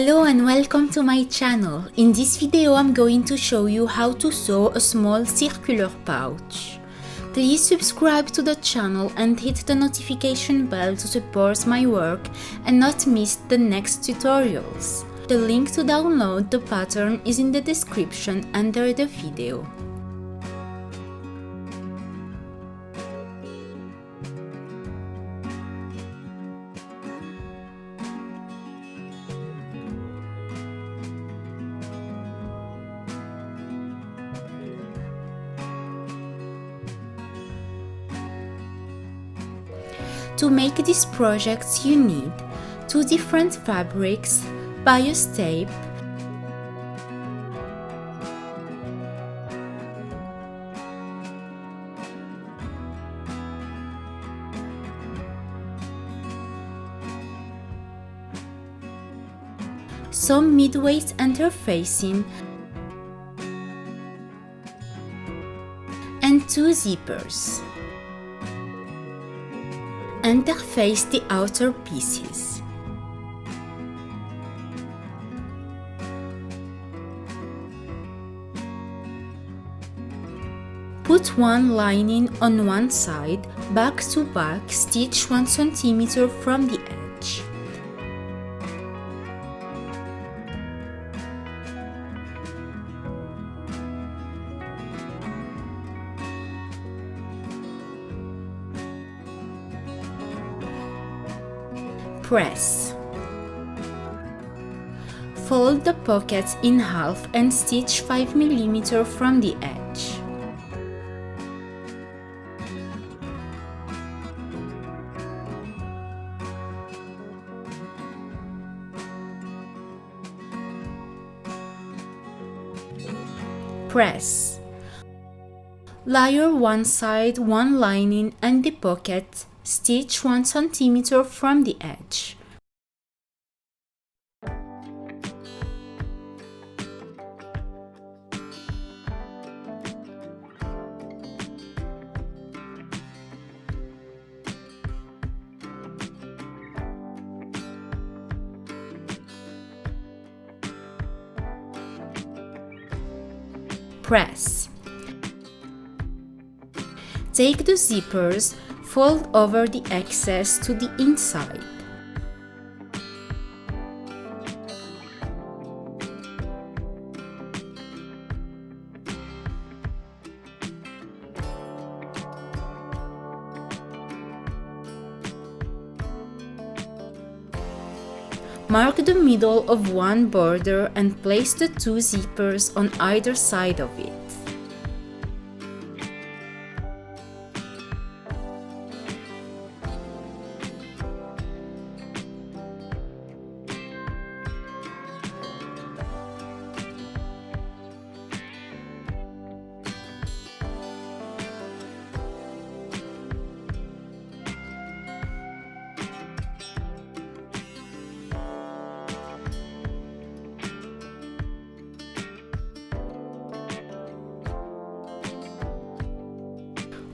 Hello and welcome to my channel. In this video I'm going to show you how to sew a small circular pouch. Please subscribe to the channel and hit the notification bell to support my work and not miss the next tutorials. The link to download the pattern is in the description under the video. To make this project you need 2 different fabrics, bias tape, some midweight interfacing, and 2 zippers. Interface the outer pieces. Put one lining on one side, back to back, stitch 1 cm from the edge. Press. Fold the pocket in half and stitch 5 mm from the edge. Press. Layer one side, one lining and the pocket, stitch 1 cm from the edge. Press. Take the zippers, fold over the excess to the inside. Mark the middle of one border and place the 2 zippers on either side of it.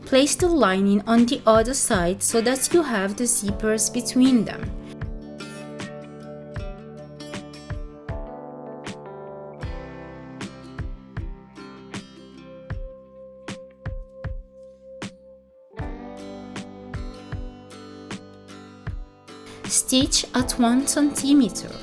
Place the lining on the other side so that you have the zippers between them. Stitch at 1 cm.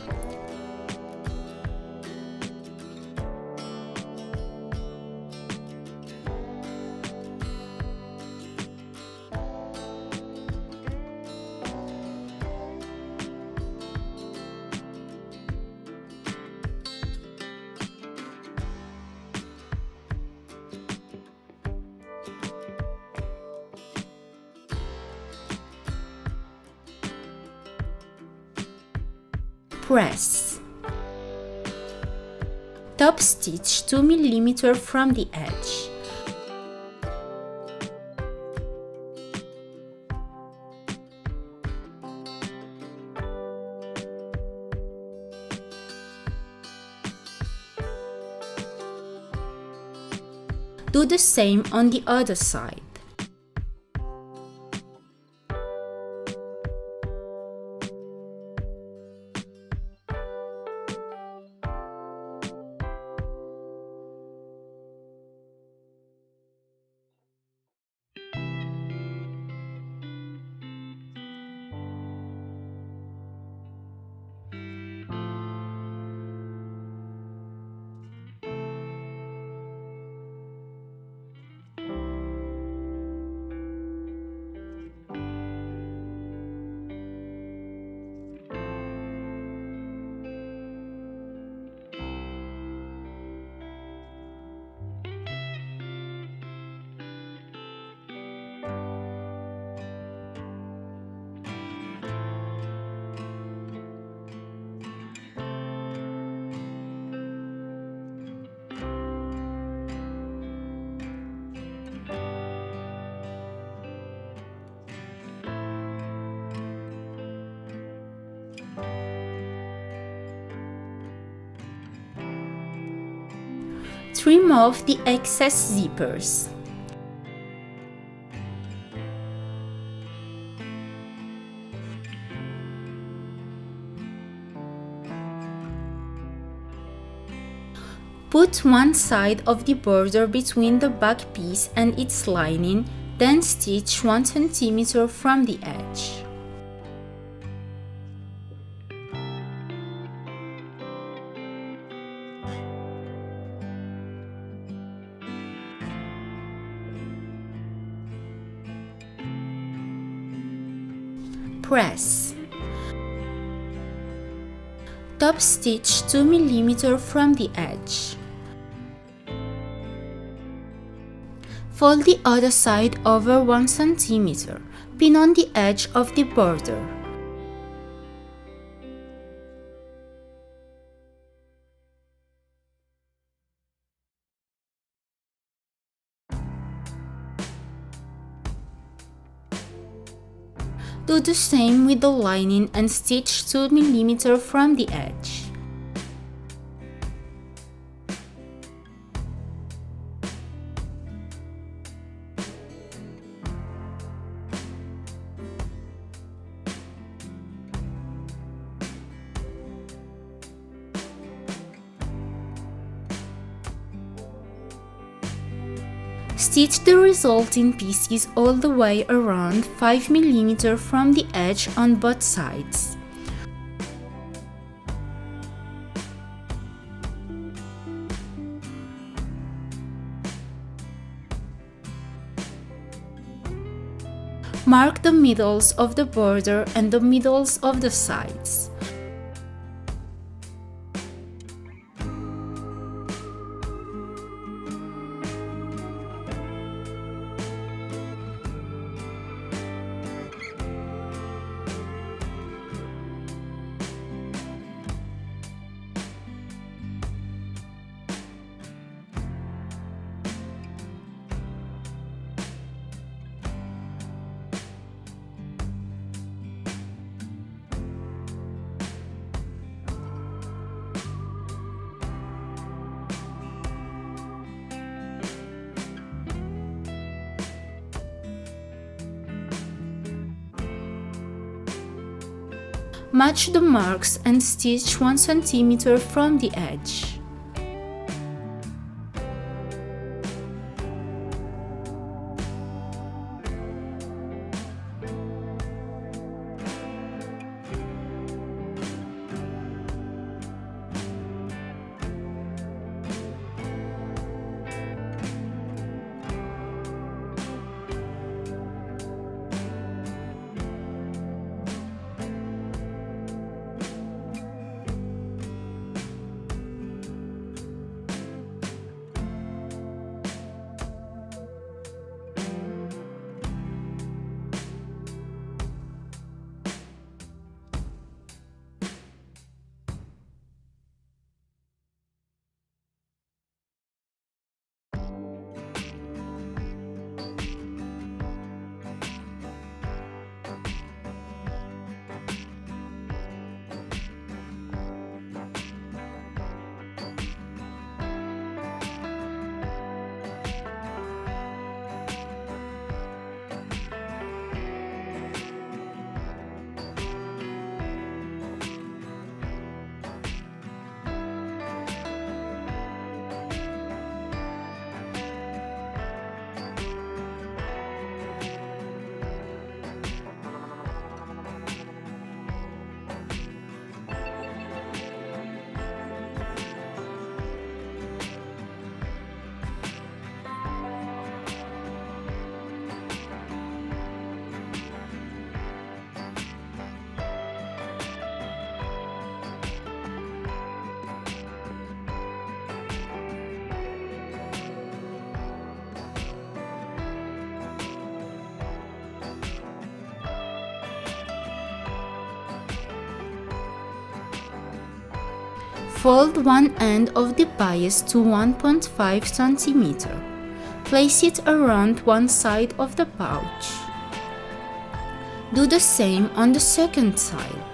Press. Top stitch 2 mm from the edge. Do the same on the other side. trim off the excess zippers. Put one side of the border between the back piece and its lining, then stitch 1 cm from the edge. Press. Top stitch 2 mm from the edge. Fold the other side over 1 cm. Pin on the edge of the border. Do the same with the lining and stitch 2 mm from the edge. Stitch the resulting pieces all the way around 5 mm from the edge on both sides. Mark the middles of the border and the middles of the sides. Match the marks and stitch 1 cm from the edge. Fold one end of the bias to 1.5 cm. Place it around one side of the pouch. Do the same on the second side.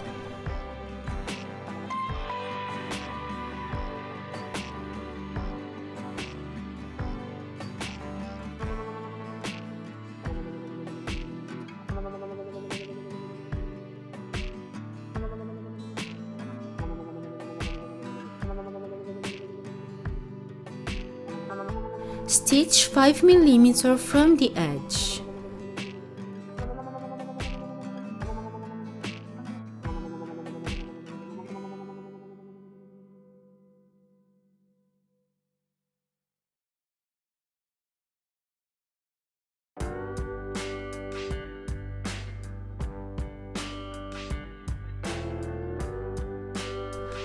Stitch 5 mm from the edge.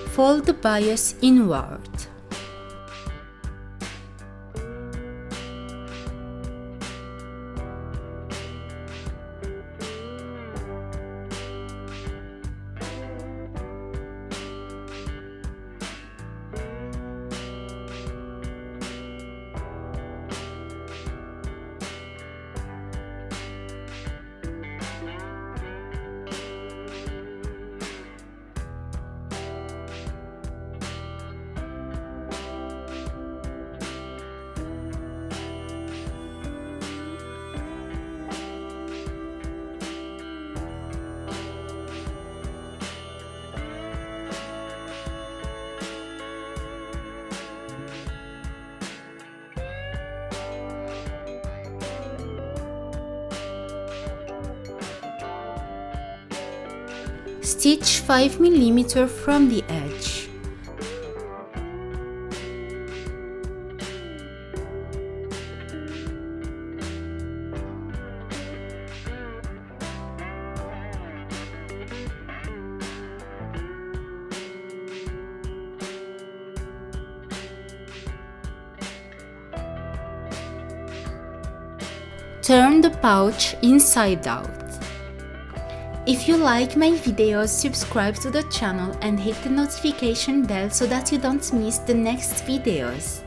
Fold the bias inward. Stitch 5 mm from the edge. Turn the pouch inside out. If you like my videos, subscribe to the channel and hit the notification bell so that you don't miss the next videos.